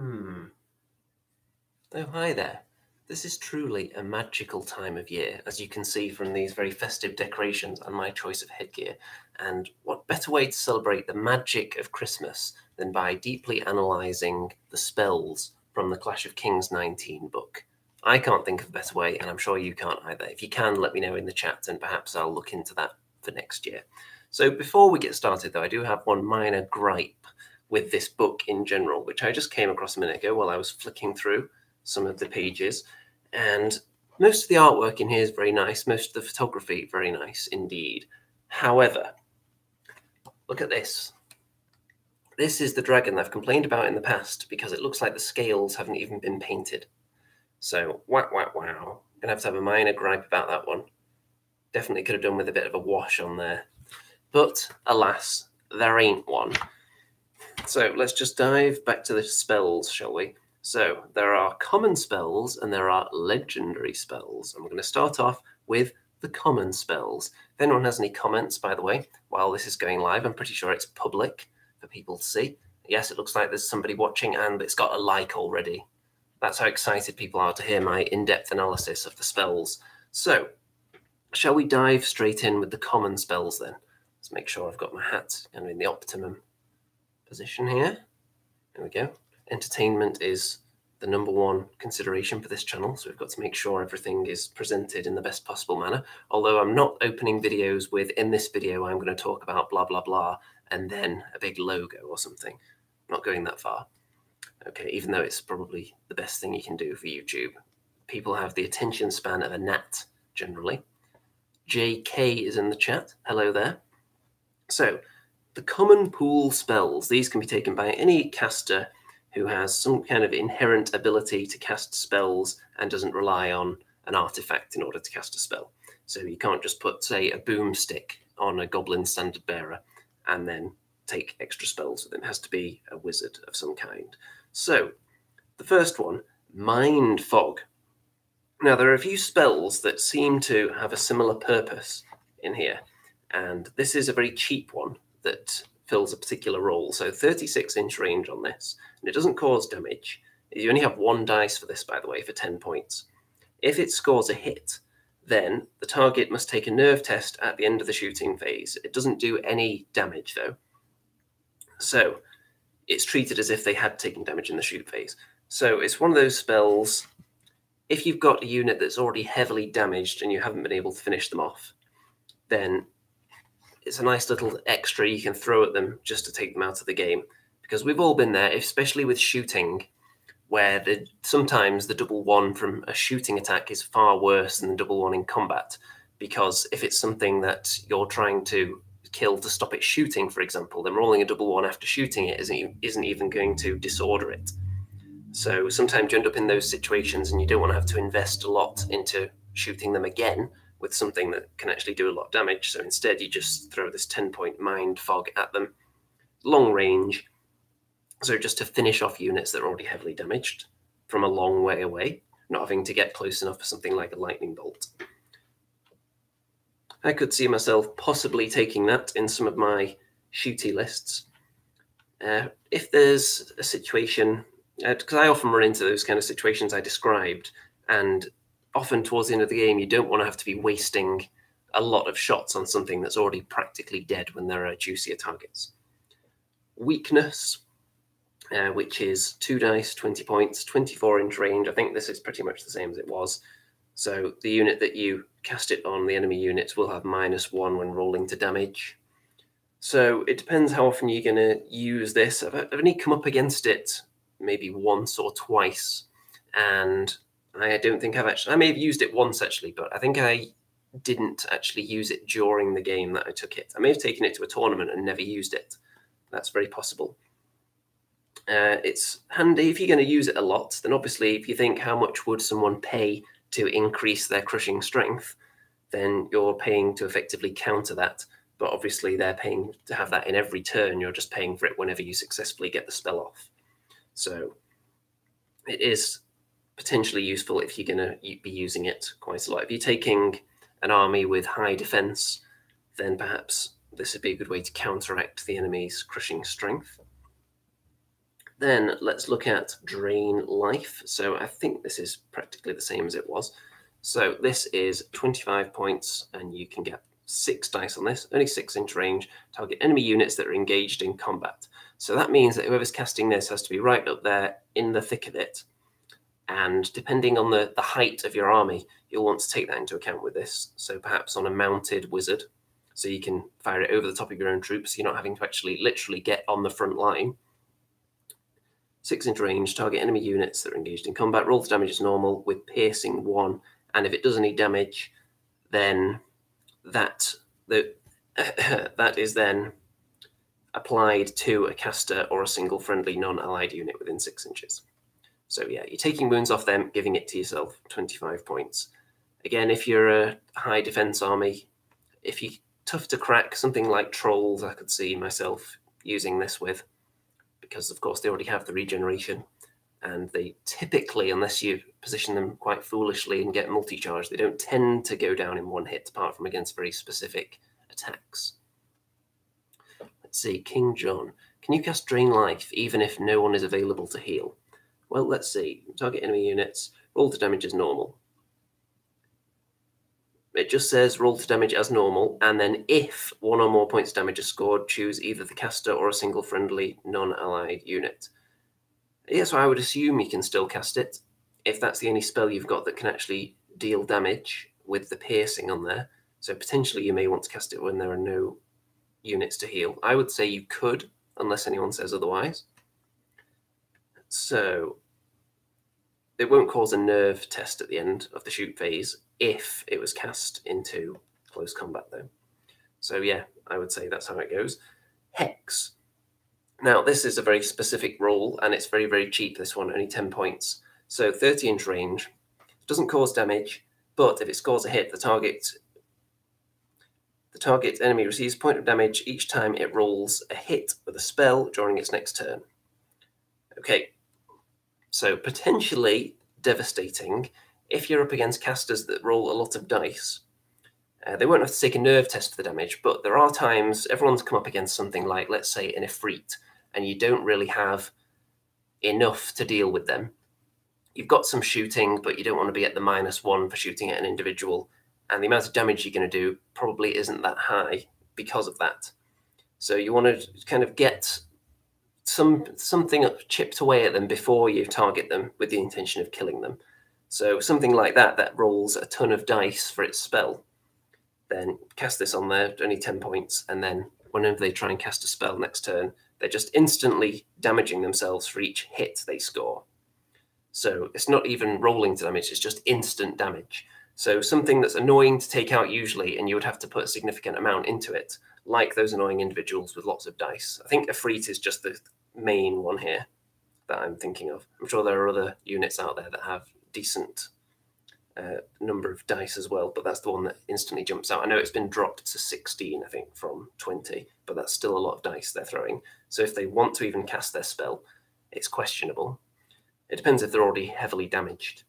Oh, hi there. This is truly a magical time of year, as you can see from these very festive decorations and my choice of headgear. And what better way to celebrate the magic of Christmas than by deeply analysing the spells from the Clash of Kings 19 book? I can't think of a better way, and I'm sure you can't either. If you can, let me know in the chat, and perhaps I'll look into that for next year. So before we get started, though, I do have one minor gripe with this book in general, which I just came across a minute ago while I was flicking through some of the pages, and most of the artwork in here is very nice, most of the photography very nice indeed. However, look at this. This is the dragon I've complained about in the past because it looks like the scales haven't even been painted. So wow, gonna have to have a minor gripe about that one. Definitely could have done with a bit of a wash on there, but alas, there ain't one. So let's just dive back to the spells, shall we? So there are common spells and there are legendary spells. And we're going to start off with the common spells. If anyone has any comments, by the way, while this is going live, I'm pretty sure it's public for people to see. Yes, it looks like there's somebody watching and it's got a like already. That's how excited people are to hear my in-depth analysis of the spells. So shall we dive straight in with the common spells then? Let's make sure I've got my hat kind of in the optimum position here. There we go. Entertainment is the #1 consideration for this channel, so we've got to make sure everything is presented in the best possible manner. Although I'm not opening videos with, in this video I'm going to talk about blah blah blah and then a big logo or something. I'm not going that far. Okay, even though it's probably the best thing you can do for YouTube. People have the attention span of a gnat, generally. JK is in the chat. Hello there. So, the common pool spells. These can be taken by any caster who has some kind of inherent ability to cast spells and doesn't rely on an artifact in order to cast a spell. So you can't just put, say, a boomstick on a goblin standard bearer and then take extra spells with it. It has to be a wizard of some kind. So the first one, Mind Fog. Now there are a few spells that seem to have a similar purpose in here, and this is a very cheap one that fills a particular role. So 36-inch range on this, and it doesn't cause damage. You only have 1 dice for this, by the way, for 10 points. If it scores a hit, then the target must take a nerve test at the end of the shooting phase. It doesn't do any damage, though. So it's treated as if they had taken damage in the shoot phase. So it's one of those spells, if you've got a unit that's already heavily damaged and you haven't been able to finish them off, then it's a nice little extra you can throw at them just to take them out of the game. Because we've all been there, especially with shooting, where sometimes the +1 from a shooting attack is far worse than the +1 in combat. Because if it's something that you're trying to kill to stop it shooting, for example, then rolling a +1 after shooting it isn't even going to disorder it. So sometimes you end up in those situations and you don't want to have to invest a lot into shooting them again with something that can actually do a lot of damage. So instead you just throw this 10-point Mind Fog at them. Long range. So just to finish off units that are already heavily damaged from a long way away, not having to get close enough for something like a lightning bolt. I could see myself possibly taking that in some of my shooty lists. If there's a situation, because I often run into those kind of situations I described, and often towards the end of the game, you don't want to have to be wasting a lot of shots on something that's already practically dead when there are juicier targets. Weakness, which is 2 dice, 20 points, 24-inch range. I think this is pretty much the same as it was. So the unit that you cast it on, the enemy units, will have -1 when rolling to damage. So it depends how often you're going to use this. I've only come up against it maybe once or twice, and I don't think I may have used it once actually, but I think I didn't actually use it during the game that I took it. I may have taken it to a tournament and never used it. That's very possible. It's handy if you're going to use it a lot. Then obviously if you think how much would someone pay to increase their crushing strength, then you're paying to effectively counter that. But obviously they're paying to have that in every turn. You're just paying for it whenever you successfully get the spell off. So it is potentially useful if you're going to be using it quite a lot. If you're taking an army with high defense, then perhaps this would be a good way to counteract the enemy's crushing strength. Then let's look at Drain Life. So I think this is practically the same as it was. So this is 25 points, and you can get 6 dice on this, only 6-inch range, target enemy units that are engaged in combat. So that means that whoever's casting this has to be right up there in the thick of it. And depending on the height of your army, you'll want to take that into account with this. So perhaps on a mounted wizard, so you can fire it over the top of your own troops, so you're not having to actually literally get on the front line. 6-inch range, target enemy units that are engaged in combat. Roll to damage as normal with piercing 1. And if it does any damage, then that is then applied to a caster or a single friendly non-allied unit within 6 inches. So yeah, you're taking wounds off them, giving it to yourself, 25 points. Again, if you're a high defense army, if you're tough to crack, something like trolls, I could see myself using this with, because of course they already have the regeneration, and they typically, unless you position them quite foolishly and get multi-charge, they don't tend to go down in one hit, apart from against very specific attacks. Let's see, King John. Can you cast Drain Life even if no one is available to heal? Well, let's see. Target enemy units, roll to damage as normal. It just says roll to damage as normal, and then if 1 or more points damage is scored, choose either the caster or a single friendly non-allied unit. Yeah, so I would assume you can still cast it, if that's the only spell you've got that can actually deal damage with the piercing on there. So potentially you may want to cast it when there are no units to heal. I would say you could, unless anyone says otherwise. So it won't cause a nerve test at the end of the shoot phase if it was cast into close combat, though. So yeah, I would say that's how it goes. Hex. Now, this is a very specific roll, and it's very, very cheap, this one, only 10 points. So 30-inch range, doesn't cause damage, but if it scores a hit, the target enemy receives a point of damage each time it rolls a hit with a spell during its next turn. Okay, so potentially devastating if you're up against casters that roll a lot of dice. They won't have to take a nerve test for the damage, but there are times everyone's come up against something like, let's say, an Ifrit, and you don't really have enough to deal with them. You've got some shooting, but you don't want to be at the -1 for shooting at an individual, and the amount of damage you're going to do probably isn't that high because of that. So you want to kind of get something chipped away at them before you target them with the intention of killing them. So something like that rolls a ton of dice for its spell. Then cast this on there, only 10 points, and then whenever they try and cast a spell next turn, they're just instantly damaging themselves for each hit they score. So it's not even rolling to damage, it's just instant damage. So something that's annoying to take out usually, and you would have to put a significant amount into it, like those annoying individuals with lots of dice. I think Ifrit is just the main one here that I'm thinking of. I'm sure there are other units out there that have decent number of dice as well, but that's the one that instantly jumps out. I know it's been dropped to 16, I think, from 20, but that's still a lot of dice they're throwing. So if they want to even cast their spell, it's questionable. It depends if they're already heavily damaged.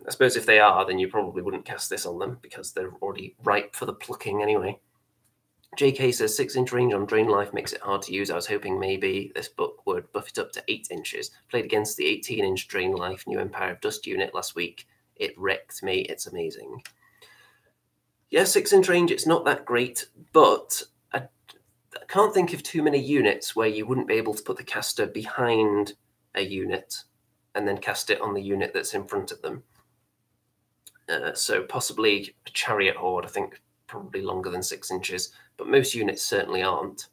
I suppose if they are, then you probably wouldn't cast this on them because they're already ripe for the plucking anyway. JK says 6-inch range on Drain Life makes it hard to use. I was hoping maybe this book would buff it up to 8 inches. Played against the 18-inch Drain Life New Empire of Dust unit last week. It wrecked me. It's amazing. Yeah, 6-inch range, it's not that great, but I can't think of too many units where you wouldn't be able to put the caster behind a unit and then cast it on the unit that's in front of them. So possibly a Chariot Horde, I think probably longer than 6 inches, but most units certainly aren't.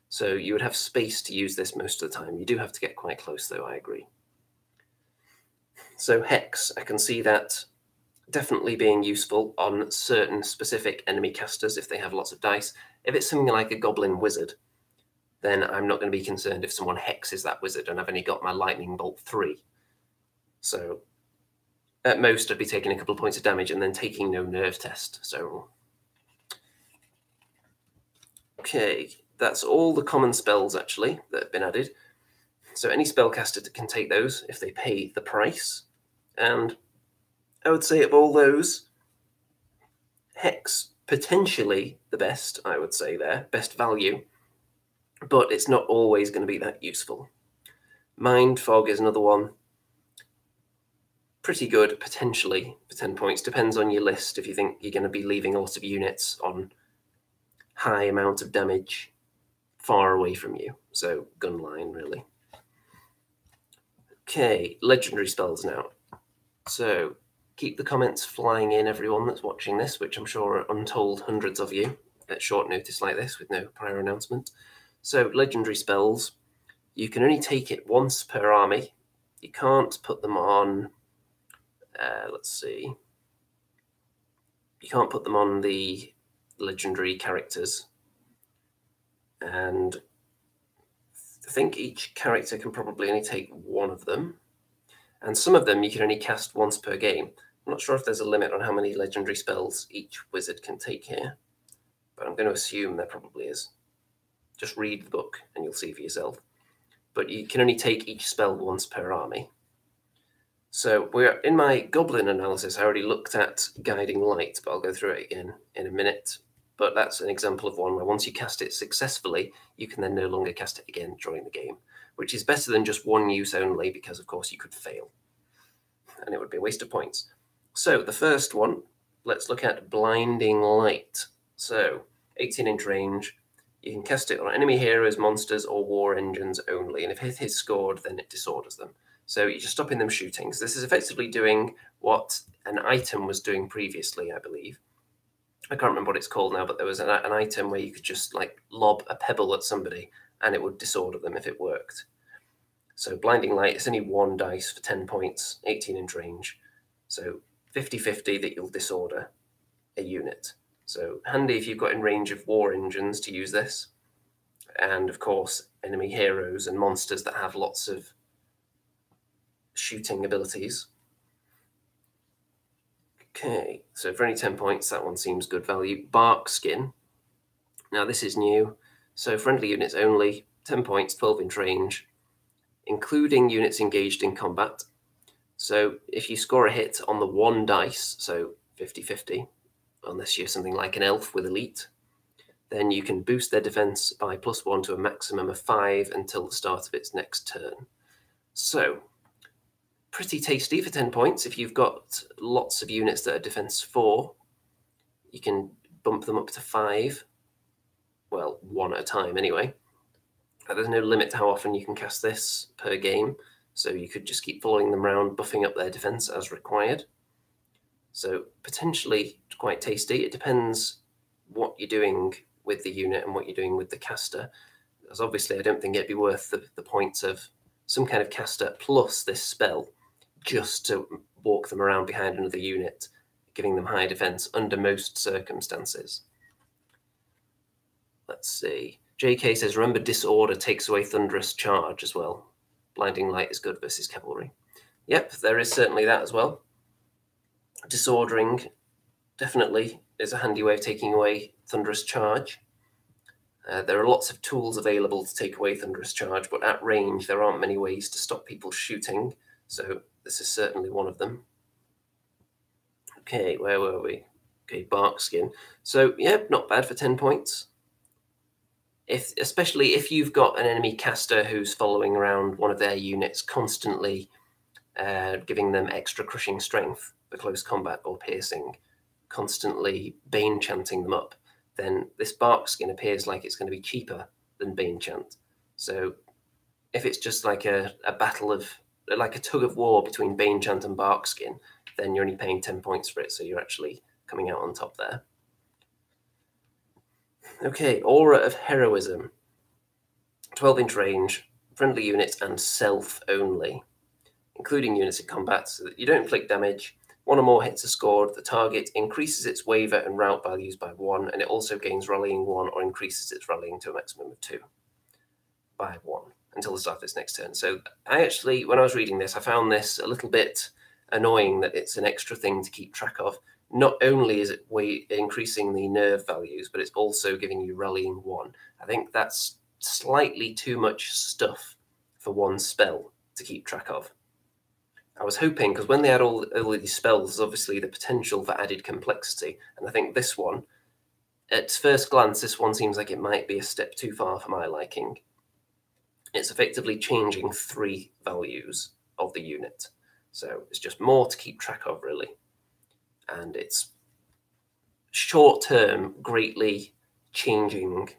So you would have space to use this most of the time. You do have to get quite close, though, I agree. So Hex, I can see that definitely being useful on certain specific enemy casters if they have lots of dice. If it's something like a Goblin Wizard, then I'm not going to be concerned if someone hexes that wizard and I've only got my Lightning Bolt 3. So at most, I'd be taking a couple of points of damage and then taking no nerve test. So, okay, that's all the common spells, actually, that have been added. So any spellcaster can take those if they pay the price. And I would say of all those, Hex, potentially the best, I would say there, best value, but it's not always going to be that useful. Mind Fog is another one. Pretty good, potentially, for 10 points. Depends on your list if you think you're going to be leaving a lot of units on high amount of damage far away from you. So gun line, really. Okay, legendary spells now. So keep the comments flying in, everyone that's watching this, which I'm sure are untold hundreds of you at short notice like this with no prior announcement. So legendary spells, you can only take it once per army. You can't put them on, let's see, you can't put them on the legendary characters. And I think each character can probably only take one of them. And some of them you can only cast once per game. I'm not sure if there's a limit on how many legendary spells each wizard can take here, but I'm going to assume there probably is. Just read the book and you'll see for yourself. But you can only take each spell once per army. So we're in my goblin analysis. I already looked at Guiding Light, but I'll go through it again in a minute. But that's an example of one where once you cast it successfully, you can then no longer cast it again during the game, which is better than just one use only, because of course you could fail and it would be a waste of points. So the first one, let's look at Blinding Light. So 18-inch range, you can cast it on enemy heroes, monsters, or war engines only, and if hit is scored, then it disorders them. So you're just stopping them shooting. So this is effectively doing what an item was doing previously, I believe. I can't remember what it's called now, but there was an item where you could just like lob a pebble at somebody and it would disorder them if it worked. So Blinding Light, it's only one dice for 10 points, 18-inch range. So 50-50 that you'll disorder a unit. So handy if you've got in range of war engines to use this. And of course, enemy heroes and monsters that have lots of shooting abilities. Okay, so for only 10 points, that one seems good value. Bark Skin. Now this is new. So friendly units only, 10 points, 12-inch range, including units engaged in combat. So if you score a hit on the one dice, so 50-50, unless you're something like an elf with elite, then you can boost their defense by +1 to a maximum of 5 until the start of its next turn. So pretty tasty for 10 points. If you've got lots of units that are defense 4, you can bump them up to 5. Well, one at a time anyway. There's no limit to how often you can cast this per game, so you could just keep following them around, buffing up their defense as required. So potentially quite tasty. It depends what you're doing with the unit and what you're doing with the caster. Because obviously I don't think it'd be worth the points of some kind of caster plus this spell just to walk them around behind another unit, giving them high defense under most circumstances. Let's see. JK says, remember Disorder takes away Thunderous Charge as well. Blinding Light is good versus Cavalry. Yep, there is certainly that as well. Disordering definitely is a handy way of taking away Thunderous Charge. There are lots of tools available to take away Thunderous Charge, but at range there aren't many ways to stop people shooting, so this is certainly one of them. Okay, where were we? Okay, Bark Skin. So, yeah, not bad for 10 points. Especially if you've got an enemy caster who's following around one of their units constantly, giving them extra crushing strength for close combat or piercing, constantly Bane chanting them up, then this Bark Skin appears like it's going to be cheaper than Bane chant. So if it's just like a battle of, like a tug of war between Bane chant and Bark Skin, then you're only paying 10 points for it, so you're actually coming out on top there. Okay, Aura of Heroism. 12-inch range, friendly units and self only, including units in combat, so that you don't inflict damage. One or more hits are scored. The target increases its waver and rout values by 1, and it also gains rallying 1 or increases its rallying to a maximum of 2 by 1 until the start of its next turn. So I actually, when I was reading this, I found this a little bit annoying that it's an extra thing to keep track of. Not only is it increasing the nerve values, but it's also giving you rallying 1. I think that's slightly too much stuff for one spell to keep track of. I was hoping, because when they had all these spells, there's obviously the potential for added complexity. And I think this one, at first glance, this one seems like it might be a step too far for my liking. it's effectively changing 3 values of the unit. So it's just more to keep track of, really. And it's short term greatly changing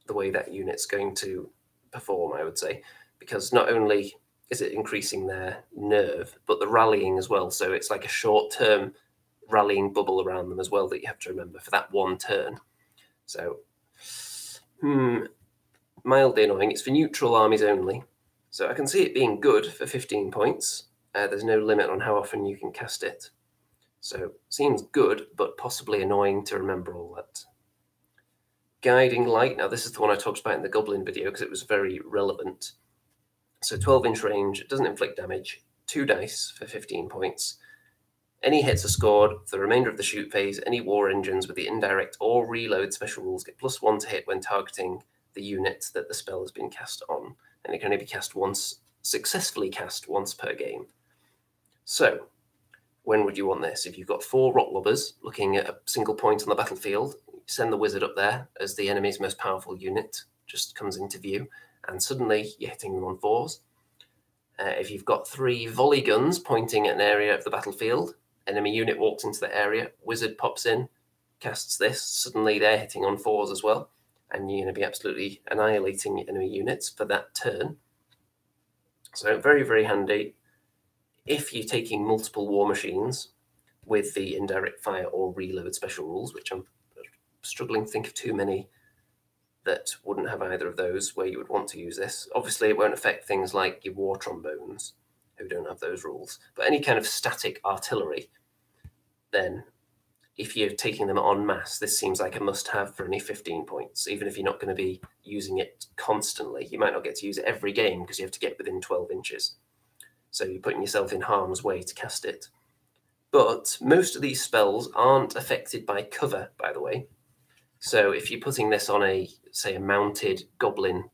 the way that unit's going to perform, I would say, because not only is it increasing their nerve, but the rallying as well. So it's like a short term rallying bubble around them as well that you have to remember for that one turn. So, mildly annoying. It's for neutral armies only. So I can see it being good for 15 points. There's no limit on how often you can cast it. So seems good, but possibly annoying to remember all that. Guiding Light. Now this is the one I talked about in the Goblin video because it was very relevant. So 12-inch range, it doesn't inflict damage, 2 dice for 15 points. Any hits are scored for the remainder of the shoot phase. Any war engines with the indirect or reload special rules get +1 to hit when targeting the unit that the spell has been cast on. And it can only be cast once, successfully cast once per game. So, when would you want this? If you've got 4 Rocklubbers looking at a single point on the battlefield, send the wizard up there as the enemy's most powerful unit just comes into view, and suddenly you're hitting them on 4s. If you've got 3 volley guns pointing at an area of the battlefield, enemy unit walks into the area, wizard pops in, casts this, suddenly they're hitting on 4s as well, and you're going to be absolutely annihilating enemy units for that turn. So very, very handy if you're taking multiple war machines with the indirect fire or reload special rules, which I'm struggling to think of too many that wouldn't have either of those where you would want to use this. Obviously, it won't affect things like your war trombones, who don't have those rules. But any kind of static artillery, then if you're taking them en masse, this seems like a must-have for only 15 points, even if you're not going to be using it constantly. You might not get to use it every game because you have to get within 12 inches. So you're putting yourself in harm's way to cast it. But most of these spells aren't affected by cover, by the way. So if you're putting this on a, say, a mounted goblin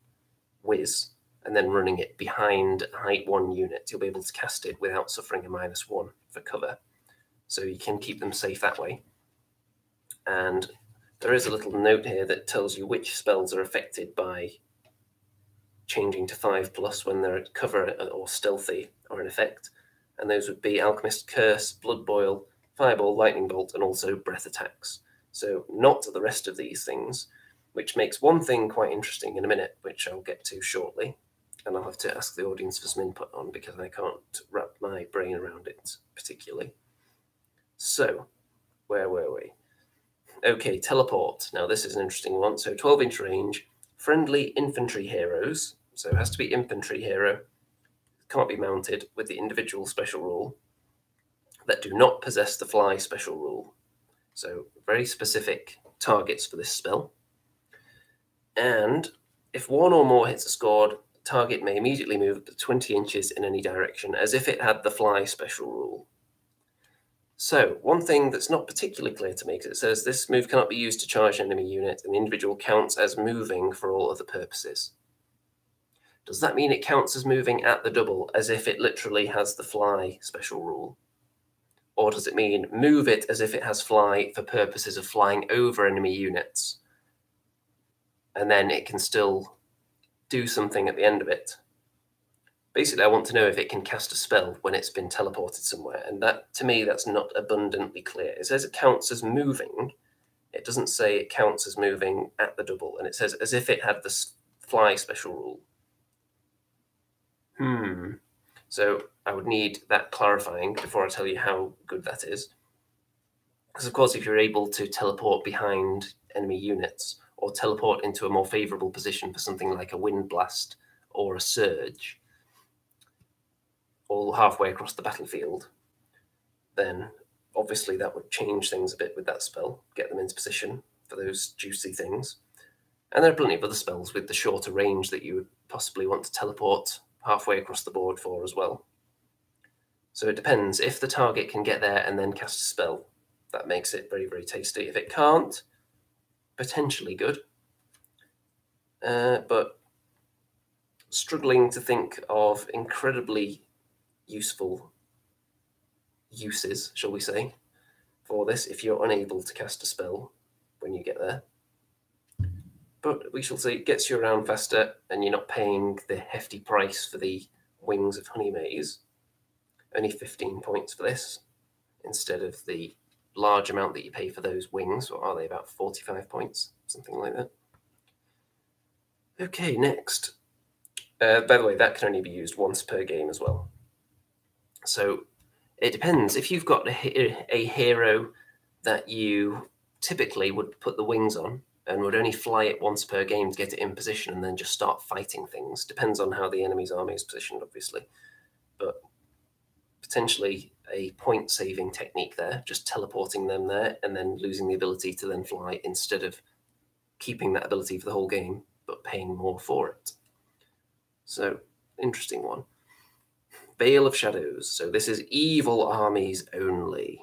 whiz and then running it behind height 1 unit, you'll be able to cast it without suffering a -1 for cover. So you can keep them safe that way. And there is a little note here that tells you which spells are affected by changing to 5+ when they're at cover or stealthy or in effect. And those would be Alchemist Curse, Blood Boil, Fireball, Lightning Bolt, and also Breath Attacks. So not the rest of these things, which makes one thing quite interesting in a minute, which I'll get to shortly. And I'll have to ask the audience for some input on because I can't wrap my brain around it particularly. So, where were we? Okay, Teleport. Now this is an interesting one. So 12-inch range, friendly infantry heroes. So it has to be infantry hero. Can't be mounted with the individual special rule that do not possess the fly special rule. So very specific targets for this spell. And if 1 or more hits are scored, the target may immediately move up to 20 inches in any direction as if it had the fly special rule. So one thing that's not particularly clear to me is it says this move cannot be used to charge an enemy unit and the individual counts as moving for all other purposes. Does that mean it counts as moving at the double as if it literally has the fly special rule? Or does it mean move it as if it has fly for purposes of flying over enemy units? And then it can still do something at the end of it. Basically, I want to know if it can cast a spell when it's been teleported somewhere. And that, to me, that's not abundantly clear. It says it counts as moving. It doesn't say it counts as moving at the double. And it says as if it had the fly special rule. So I would need that clarifying before I tell you how good that is. Because, of course, if you're able to teleport behind enemy units or teleport into a more favorable position for something like a wind blast or a surge, all halfway across the battlefield, then obviously that would change things a bit with that spell, get them into position for those juicy things. And there are plenty of other spells with the shorter range that you would possibly want to teleport halfway across the board for as well. So it depends. If the target can get there and then cast a spell, that makes it very, very tasty. If it can't, potentially good. But struggling to think of incredibly useful uses, shall we say, for this if you're unable to cast a spell when you get there. But we shall see. It gets you around faster, and you're not paying the hefty price for the Wings of Honeymaze. Only 15 points for this, instead of the large amount that you pay for those wings. What are they, about 45 points? Something like that. Okay, next. By the way, that can only be used once per game as well. So it depends. If you've got a hero that you typically would put the wings on and would only fly it once per game to get it in position and then just start fighting things, depends on how the enemy's army is positioned, obviously. But potentially a point-saving technique there, just teleporting them there and then losing the ability to then fly instead of keeping that ability for the whole game, but paying more for it. So, interesting one. Veil of Shadows. So this is evil armies only.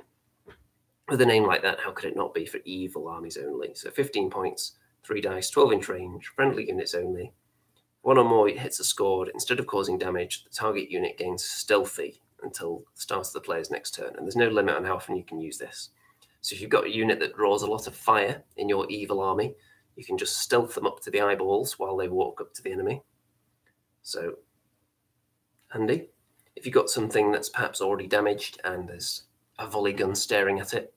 With a name like that, how could it not be for evil armies only? So 15 points, 3 dice, 12-inch range, friendly units only. One or more hits are scored. Instead of causing damage, the target unit gains stealthy until the start of the player's next turn. And there's no limit on how often you can use this. So if you've got a unit that draws a lot of fire in your evil army, you can just stealth them up to the eyeballs while they walk up to the enemy. So, handy. If you've got something that's perhaps already damaged and there's a volley gun staring at it,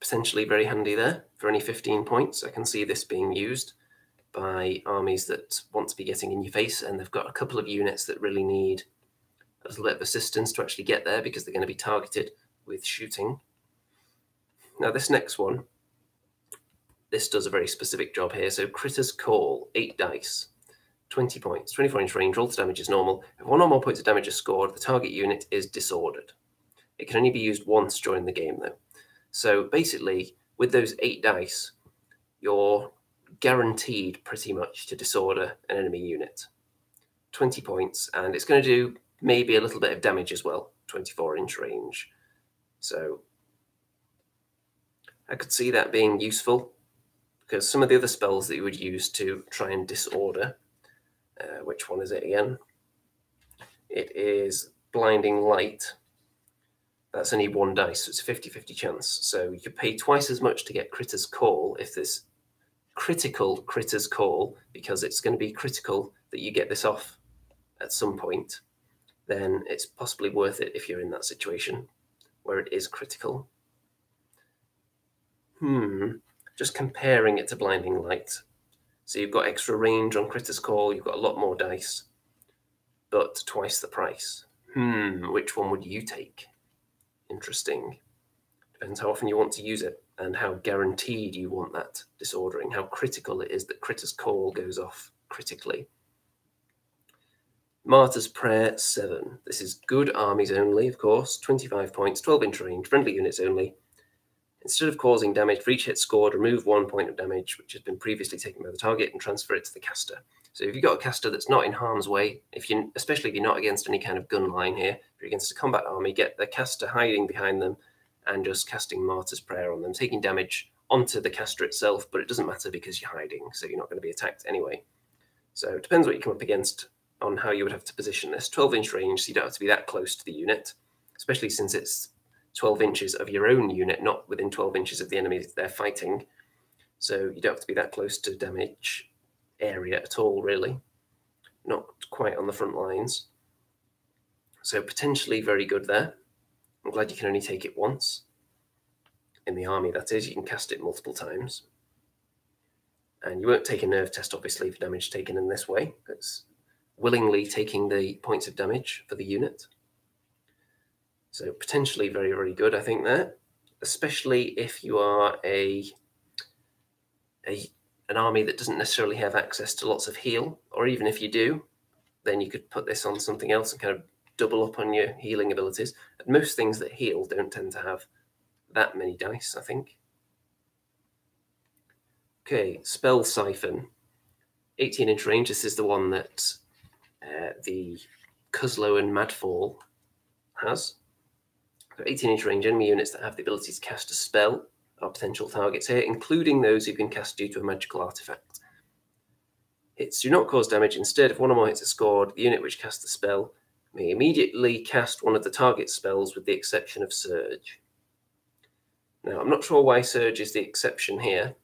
potentially very handy there. For only 15 points, I can see this being used by armies that want to be getting in your face, and they've got a couple of units that really need a little bit of assistance to actually get there because they're going to be targeted with shooting. Now this next one, this does a very specific job here. So Critter's Call, 8 dice, 20 points, 24-inch range, roll to damage is normal. If 1 or more points of damage is scored, the target unit is disordered. It can only be used once during the game though. So basically, with those 8 dice, you're guaranteed pretty much to disorder an enemy unit. 20 points, and it's going to do maybe a little bit of damage as well, 24-inch range. So I could see that being useful, because some of the other spells that you would use to try and disorder, which one is it again? It is Blinding Light. That's only 1 dice, so it's a 50-50 chance. So you could pay twice as much to get Critter's Call if this critical Critter's Call, because it's going to be critical that you get this off at some point, then it's possibly worth it if you're in that situation where it is critical. Just comparing it to Blinding Light. So you've got extra range on Critter's Call, you've got a lot more dice, but twice the price. Which one would you take? Interesting. Depends how often you want to use it and how guaranteed you want that disordering, how critical it is that Critter's Call goes off critically. Martyr's Prayer 7. This is good armies only, of course. 25 points, 12-inch range, friendly units only. Instead of causing damage for each hit scored, remove 1 point of damage which has been previously taken by the target and transfer it to the caster. So if you've got a caster that's not in harm's way, especially if you're not against any kind of gun line here, if you're against a combat army, get the caster hiding behind them and just casting Martyr's Prayer on them, taking damage onto the caster itself, but it doesn't matter because you're hiding, so you're not going to be attacked anyway. So it depends what you come up against on how you would have to position this. 12-inch range, so you don't have to be that close to the unit, especially since it's 12 inches of your own unit, not within 12 inches of the enemy they're fighting. So you don't have to be that close to damage area at all, really. Not quite on the front lines. So potentially very good there. I'm glad you can only take it once. In the army, that is. You can cast it multiple times. And you won't take a nerve test, obviously, for damage taken in this way. It's willingly taking the points of damage for the unit. So potentially very, very good, I think, there. Especially if you are an army that doesn't necessarily have access to lots of heal, or even if you do, then you could put this on something else and kind of double up on your healing abilities. And most things that heal don't tend to have that many dice, I think. Okay, Spell Siphon. 18-inch range. This is the one that the Cuslo and Madfall has. 18-inch range, enemy units that have the ability to cast a spell are potential targets here, including those who can cast due to a magical artifact. Hits do not cause damage. Instead, if 1 or more hits are scored, the unit which casts the spell may immediately cast one of the target spells with the exception of Surge. Now, I'm not sure why Surge is the exception here.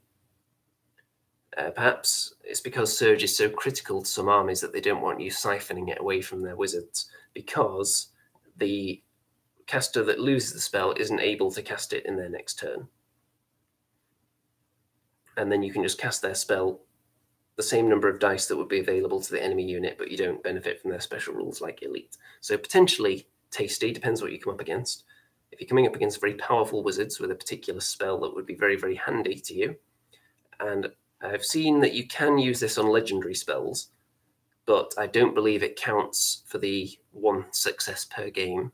Perhaps it's because Surge is so critical to some armies that they don't want you siphoning it away from their wizards, because the caster that loses the spell isn't able to cast it in their next turn. And then you can just cast their spell the same number of dice that would be available to the enemy unit, but you don't benefit from their special rules like Elite. So potentially tasty, depends what you come up against. If you're coming up against very powerful wizards with a particular spell that would be very, very handy to you, and I've seen that you can use this on legendary spells, but I don't believe it counts for the 1 success per game,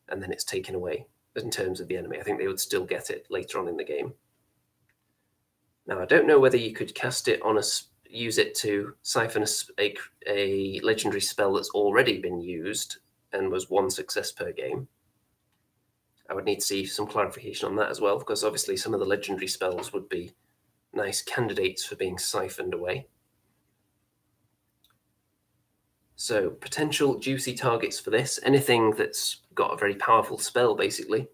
and then it's taken away in terms of the enemy. I think they would still get it later on in the game. Now, I don't know whether you could cast it on use it to siphon a legendary spell that's already been used and was 1 success per game. I would need to see some clarification on that as well, because obviously some of the legendary spells would be nice candidates for being siphoned away. So potential juicy targets for this, anything that's got a very powerful spell, basically.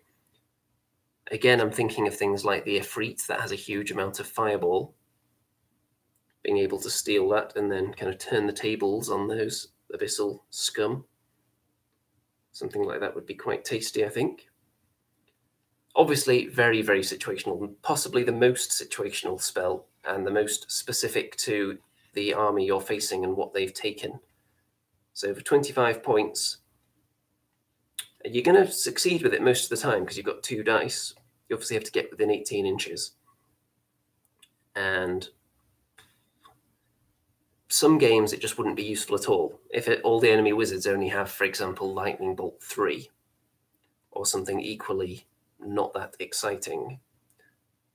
Again, I'm thinking of things like the Efreet that has a huge amount of fireball. Being able to steal that and then kind of turn the tables on those abyssal scum. Something like that would be quite tasty, I think. Obviously, very, very situational, possibly the most situational spell and the most specific to the army you're facing and what they've taken. So for 25 points, you're going to succeed with it most of the time because you've got 2 dice. You obviously have to get within 18 inches. And some games, it just wouldn't be useful at all. If all the enemy wizards only have, for example, Lightning Bolt 3, or something equally not that exciting.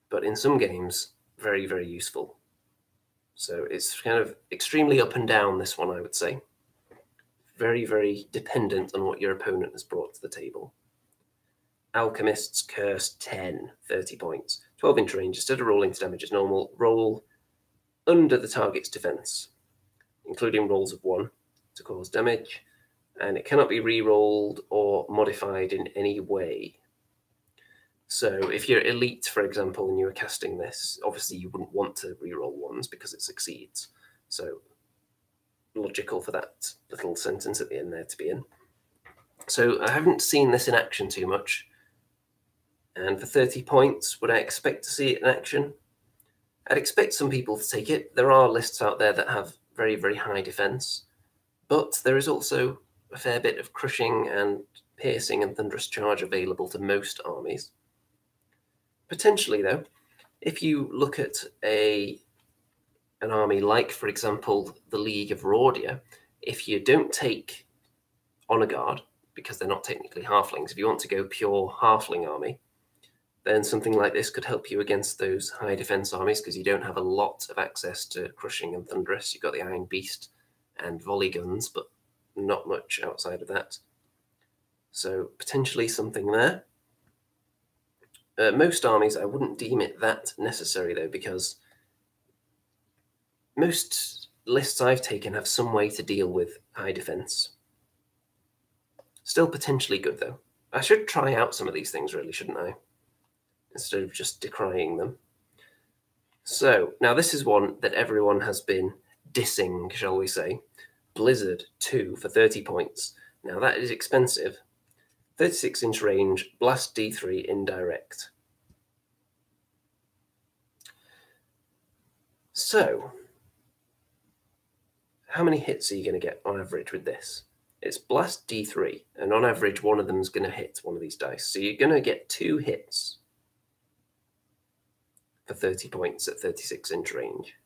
But in some games, very, very useful. So it's kind of extremely up and down, this one, I would say. Very, very dependent on what your opponent has brought to the table. Alchemist's Curse 10, 30 points. 12-inch range. Instead of rolling to damage as normal, roll under the target's defense, including rolls of 1 to cause damage, and it cannot be re-rolled or modified in any way. So if you're Elite, for example, and you were casting this, obviously you wouldn't want to re-roll 1s because it succeeds. So logical for that little sentence at the end there to be in. So I haven't seen this in action too much. And for 30 points, would I expect to see it in action? I'd expect some people to take it. There are lists out there that have very, very high defense, but there is also a fair bit of crushing and piercing and thunderous charge available to most armies. Potentially, though, if you look at an army like, for example, the League of Rordia, if you don't take Honor Guard, because they're not technically halflings, if you want to go pure halfling army, then something like this could help you against those high defense armies, because you don't have a lot of access to crushing and thunderous. You've got the Iron Beast and volley guns, but not much outside of that. So potentially something there. Most armies, I wouldn't deem it that necessary, though, because most lists I've taken have some way to deal with high defense. Still potentially good, though. I should try out some of these things, really, shouldn't I? Instead of just decrying them. So, now this is one that everyone has been dissing, shall we say. Blizzard 2 for 30 points. Now, that is expensive. 36-inch range, Blast D3 indirect. So, how many hits are you going to get on average with this? It's Blast D3, and on average, one of them is going to hit one of these dice. So you're going to get 2 hits for 30 points at 36-inch range.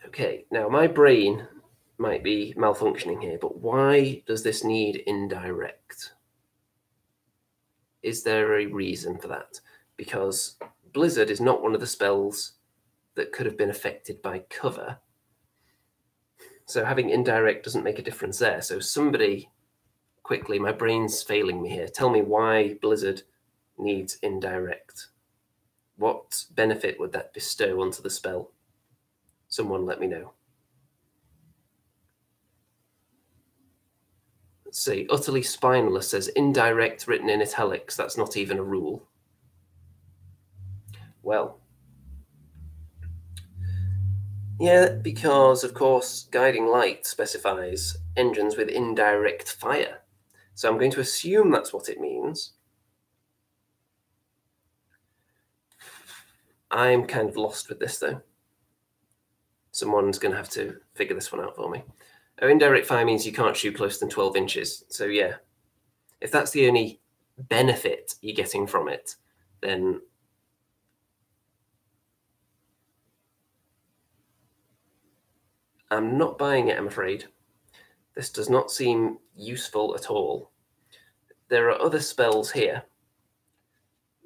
Okay, now my brain might be malfunctioning here, but why does this need indirect? Is there a reason for that? Because Blizzard is not one of the spells that could have been affected by cover. So having indirect doesn't make a difference there. So somebody, quickly, my brain's failing me here. Tell me why Blizzard needs indirect. What benefit would that bestow onto the spell? Someone let me know. Let's see, Utterly Spineless says indirect written in italics. That's not even a rule. Well, Yeah, because of course Guiding Light specifies engines with indirect fire. So I'm going to assume that's what it means. I'm kind of lost with this though. Someone's going to have to figure this one out for me. Oh, indirect fire means you can't shoot closer than 12 inches. So yeah, if that's the only benefit you're getting from it, then I'm not buying it, I'm afraid. This does not seem useful at all. There are other spells here,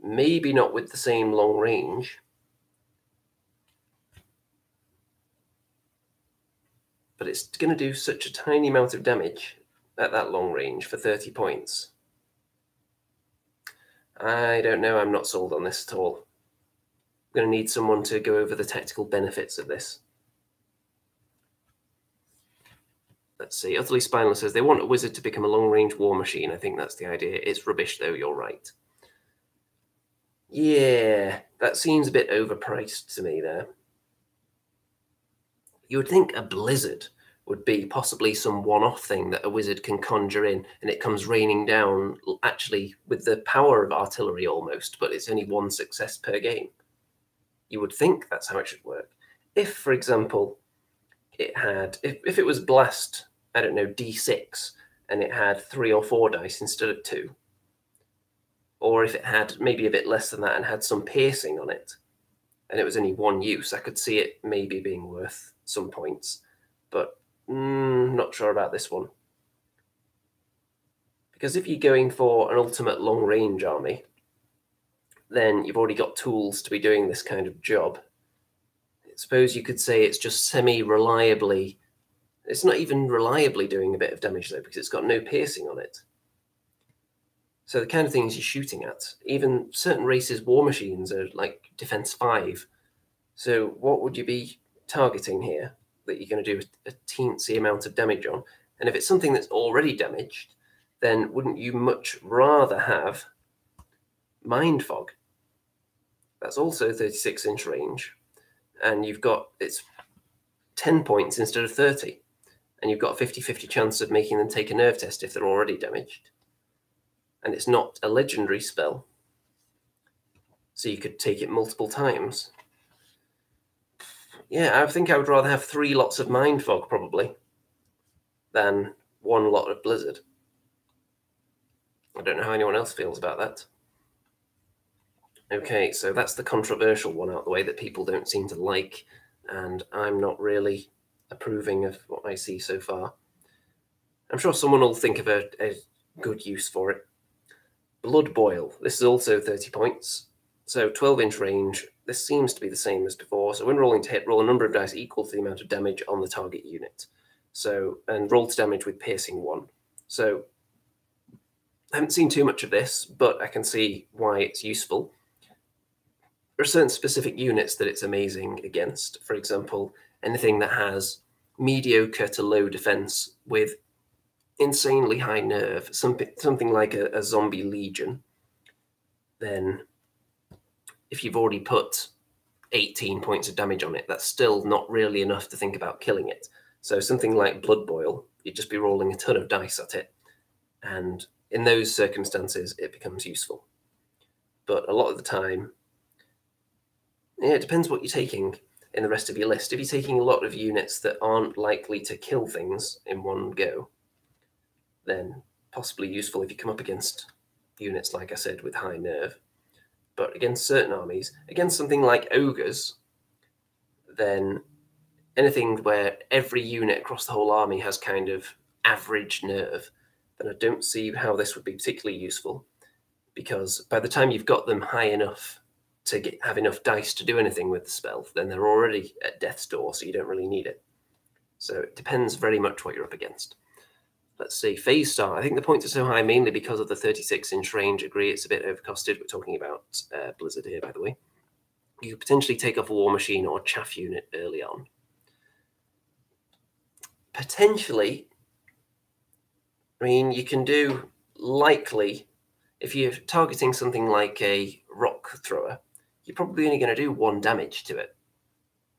maybe not with the same long range, but it's going to do such a tiny amount of damage at that long range for 30 points. I don't know, I'm not sold on this at all. I'm going to need someone to go over the technical benefits of this. Let's see, Utterly Spineless says they want a wizard to become a long-range war machine. I think that's the idea. It's rubbish, though, you're right. Yeah, that seems a bit overpriced to me there. You would think a blizzard would be possibly some one-off thing that a wizard can conjure in, and it comes raining down, actually, with the power of artillery almost, but it's only one success per game. You would think that's how it should work. If, for example, it had, if it was blast, I don't know, D6, and it had 3 or 4 dice instead of 2, or if it had maybe a bit less than that and had some piercing on it, and it was only 1 use, I could see it maybe being worth some points, but not sure about this one. Because if you're going for an ultimate long-range army, then you've already got tools to be doing this kind of job. I suppose you could say it's just semi-reliably. It's not even reliably doing a bit of damage, though, because it's got no piercing on it. So the kind of things you're shooting at, even certain races' war machines are like defense 5. So what would you be targeting here that you're going to do a teensy amount of damage on? And if it's something that's already damaged, then wouldn't you much rather have Mind Fog? That's also 36-inch range, and you've got, it's 10 points instead of 30, and you've got a 50-50 chance of making them take a nerve test if they're already damaged. And it's not a legendary spell, so you could take it multiple times. Yeah, I think I would rather have 3 lots of Mind Fog, probably, than 1 lot of Blizzard. I don't know how anyone else feels about that. Okay, so that's the controversial one out the way that people don't seem to like, and I'm not really approving of what I see so far. I'm sure someone will think of a good use for it. Blood Boil. This is also 30 points. So 12-inch range. This seems to be the same as before. So when rolling to hit, roll a number of dice equal to the amount of damage on the target unit. So, and roll to damage with piercing 1. So I haven't seen too much of this, but I can see why it's useful. There are certain specific units that it's amazing against. For example, anything that has mediocre to low defense with insanely high nerve, something like a zombie legion. Then if you've already put 18 points of damage on it, that's still not really enough to think about killing it. So something like Blood Boil, you'd just be rolling a ton of dice at it. And in those circumstances, it becomes useful. But a lot of the time, yeah, it depends what you're taking in the rest of your list. If you're taking a lot of units that aren't likely to kill things in one go, then possibly useful if you come up against units, like I said, with high nerve. But against certain armies, against something like ogres, then anything where every unit across the whole army has kind of average nerve, then I don't see how this would be particularly useful, because by the time you've got them high enough to have enough dice to do anything with the spell, then they're already at death's door, so you don't really need it. So it depends very much what you're up against. Let's see, Phase Star. I think the points are so high mainly because of the 36-inch range. Agree, it's a bit overcosted. We're talking about Blizzard here, by the way. You could potentially take off a War Machine or Chaff unit early on. Potentially, I mean, you can do likely, if you're targeting something like a Rock Thrower, you're probably only going to do 1 damage to it.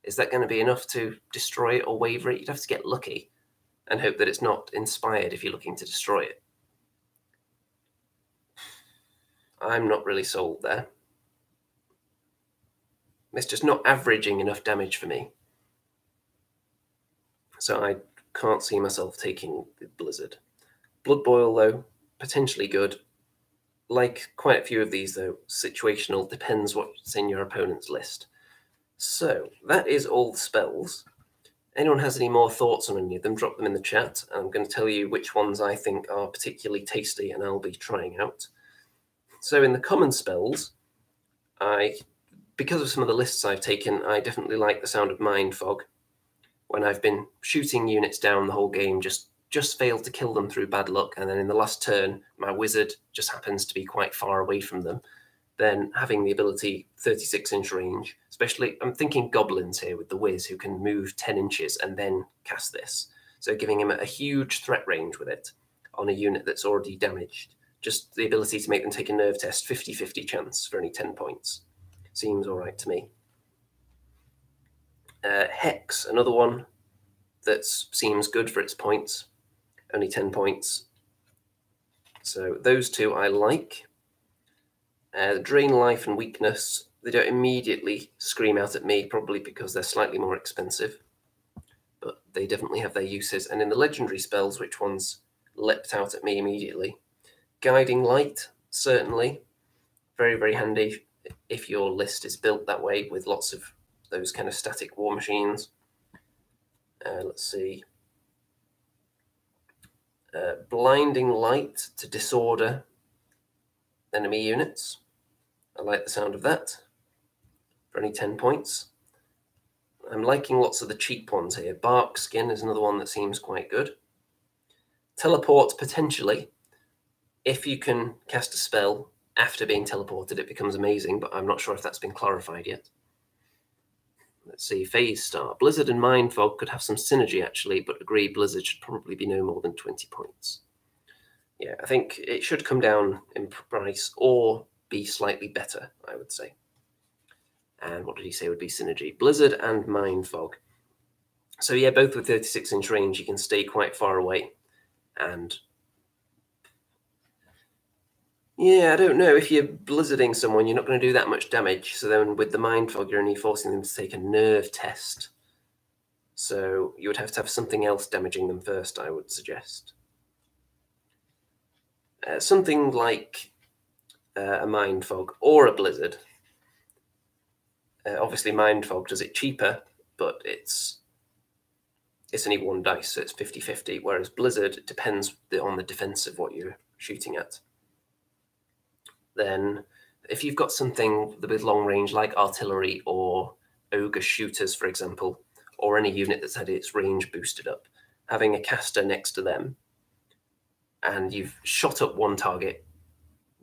Is that going to be enough to destroy it or waver it? You'd have to get lucky and hope that it's not inspired if you're looking to destroy it. I'm not really sold there. It's just not averaging enough damage for me. So I can't see myself taking the Blizzard. Blood Boil, though, potentially good. Like quite a few of these, though, situational, depends what's in your opponent's list. So that is all the spells. Anyone has any more thoughts on any of them, drop them in the chat. I'm going to tell you which ones I think are particularly tasty and I'll be trying out. So in the common spells, because of some of the lists I've taken, I definitely like the sound of Mind Fog. When I've been shooting units down the whole game, just failed to kill them through bad luck, and then in the last turn, my wizard just happens to be quite far away from them, then having the ability 36-inch range, especially, I'm thinking goblins here with the whiz who can move 10 inches and then cast this. So giving him a huge threat range with it on a unit that's already damaged. Just the ability to make them take a nerve test, 50-50 chance for only 10 points. Seems all right to me. Hex, another one that seems good for its points. Only 10 points. So those two I like. Drain Life and Weakness, they don't immediately scream out at me, probably because they're slightly more expensive. But they definitely have their uses. And in the legendary spells, which ones leapt out at me immediately? Guiding Light, certainly. Very, very handy if your list is built that way with lots of those kind of static war machines. Let's see. Blinding Light to disorder enemy units. I like the sound of that. For only 10 points. I'm liking lots of the cheap ones here. Bark Skin is another one that seems quite good. Teleport, potentially. If you can cast a spell after being teleported, it becomes amazing, but I'm not sure if that's been clarified yet. Let's see, Phase Star. Blizzard and Mind Fog could have some synergy, actually, but agree Blizzard should probably be no more than 20 points. Yeah, I think it should come down in price or be slightly better, I would say. And what did he say would be synergy? Blizzard and Mind Fog. So yeah, both with 36-inch range, you can stay quite far away. And yeah, I don't know. If you're blizzarding someone, you're not going to do that much damage. So then with the Mind Fog, you're only forcing them to take a nerve test. So you would have to have something else damaging them first, I would suggest. Something like a Mind Fog or a Blizzard. Obviously, Mind Fog does it cheaper, but it's only one dice, so it's 50-50. Whereas Blizzard, it depends on the defense of what you're shooting at. Then if you've got something with long range like artillery or ogre shooters, for example, or any unit that's had its range boosted up, having a caster next to them, and you've shot up one target,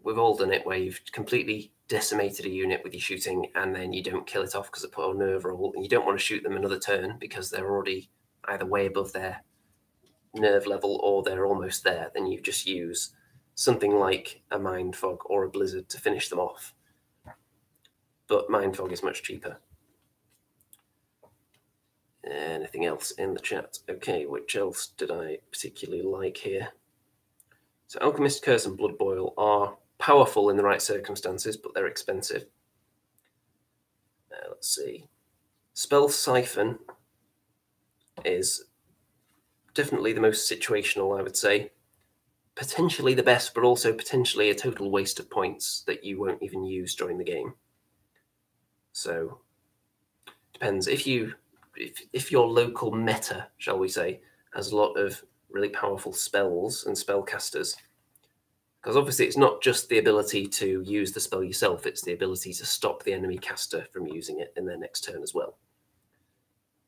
we've all done it where you've completely decimated a unit with your shooting and then you don't kill it off because of a poor nerve roll, and you don't want to shoot them another turn because they're already either way above their nerve level or they're almost there. Then you just use something like a Mind Fog or a Blizzard to finish them off. But Mind Fog is much cheaper. Anything else in the chat? Okay, which else did I particularly like here? So Alchemist Curse and Blood Boil are powerful in the right circumstances, but they're expensive. Let's see. Spell Siphon is definitely the most situational, I would say. Potentially the best, but also potentially a total waste of points that you won't even use during the game. So depends. If your local meta, shall we say, has a lot of really powerful spells and spellcasters, because obviously it's not just the ability to use the spell yourself, it's the ability to stop the enemy caster from using it in their next turn as well.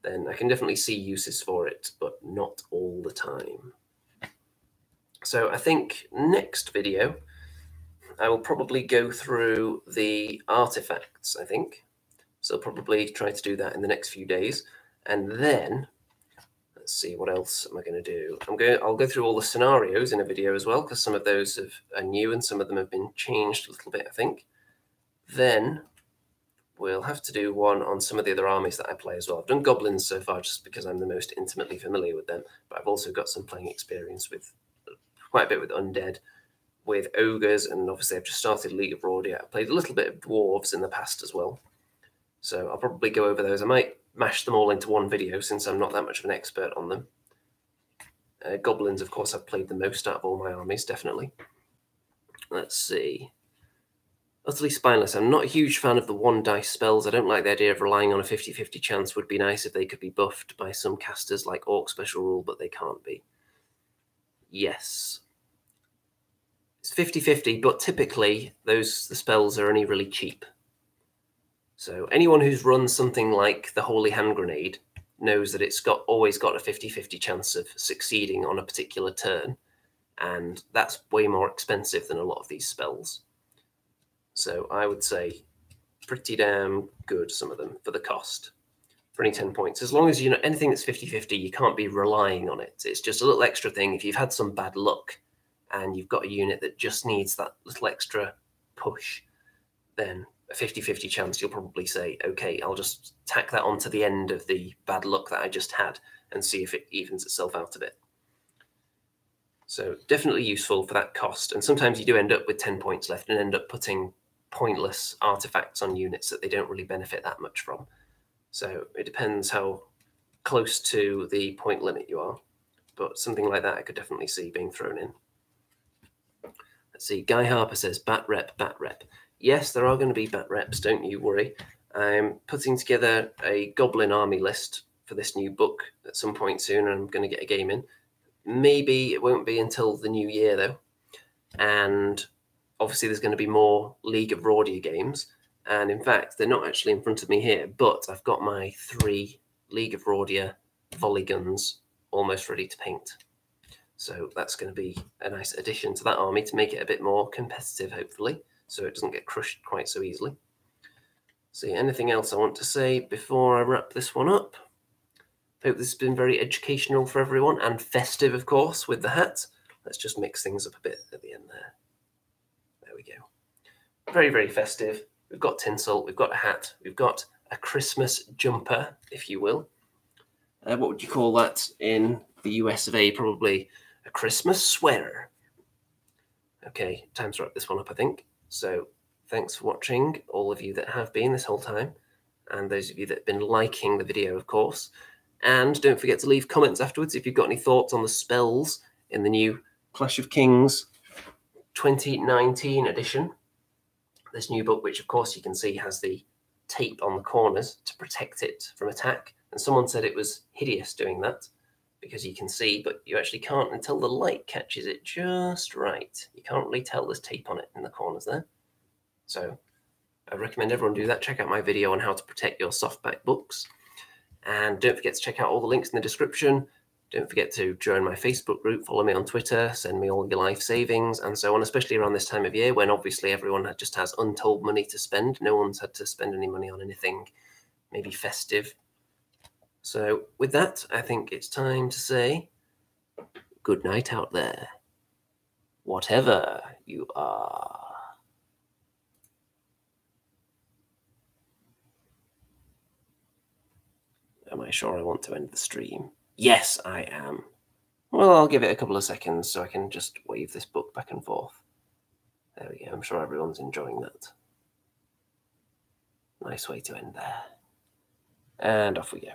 Then I can definitely see uses for it, but not all the time. So I think next video, I will probably go through the artifacts, I think. So I'll probably try to do that in the next few days. And then, let's see, what else am I going to do? I'll go through all the scenarios in a video as well, because some of those are new and some of them have been changed a little bit, I think. Then we'll have to do one on some of the other armies that I play as well. I've done goblins so far just because I'm the most intimately familiar with them, but I've also got some playing experience with quite a bit with undead, with ogres, and obviously I've just started League of Rordia. I played a little bit of dwarves in the past as well, so I'll probably go over those. I might mash them all into one video since I'm not that much of an expert on them. Goblins, of course, I've played the most out of all my armies, definitely. Let's see. Utterly Spineless. I'm not a huge fan of the one dice spells. I don't like the idea of relying on a 50-50 chance. Would be nice if they could be buffed by some casters like Orc Special Rule, but they can't be. Yes. It's 50-50, but typically the spells are only really cheap. So anyone who's run something like the Holy Hand Grenade knows that it's always got a 50-50 chance of succeeding on a particular turn, and that's way more expensive than a lot of these spells. So I would say pretty damn good, some of them, for the cost. For only 10 points. As long as you know anything that's 50-50, you can't be relying on it. It's just a little extra thing. If you've had some bad luck and you've got a unit that just needs that little extra push, then a 50-50 chance, you'll probably say, okay, I'll just tack that onto the end of the bad luck that I just had and see if it evens itself out a bit. So definitely useful for that cost. And sometimes you do end up with 10 points left and end up putting pointless artifacts on units that they don't really benefit that much from. So it depends how close to the point limit you are. But something like that I could definitely see being thrown in. Let's see, Guy Harper says, bat rep, bat rep. Yes, there are going to be bat reps, don't you worry. I'm putting together a goblin army list for this new book at some point soon, and I'm going to get a game in. Maybe it won't be until the new year, though. And obviously there's going to be more League of Rordia games. And in fact, they're not actually in front of me here, but I've got my 3 League of Rordia volley guns almost ready to paint. So that's going to be a nice addition to that army to make it a bit more competitive, hopefully, so it doesn't get crushed quite so easily. See, anything else I want to say before I wrap this one up? Hope this has been very educational for everyone and festive, of course, with the hat. Let's just mix things up a bit at the end there. There we go. Very, very festive. We've got tinsel, we've got a hat, we've got a Christmas jumper, if you will. What would you call that in the US of A? Probably a Christmas sweater. Okay, time to wrap this one up, I think. So thanks for watching, all of you that have been this whole time, and those of you that have been liking the video, of course. And don't forget to leave comments afterwards if you've got any thoughts on the spells in the new Clash of Kings 2019 edition. This new book, which of course you can see has the tape on the corners to protect it from attack. And someone said it was hideous doing that because you can see, but you actually can't until the light catches it just right. You can't really tell there's tape on it in the corners there. So I recommend everyone do that. Check out my video on how to protect your softback books. And don't forget to check out all the links in the description. Don't forget to join my Facebook group, follow me on Twitter, send me all your life savings and so on, especially around this time of year when obviously everyone just has untold money to spend. No one's had to spend any money on anything maybe festive. So with that, I think it's time to say good night out there, whatever you are. Am I sure I want to end the stream? Yes, I am. Well, I'll give it a couple of seconds so I can just wave this book back and forth. There we go. I'm sure everyone's enjoying that. Nice way to end there. And off we go.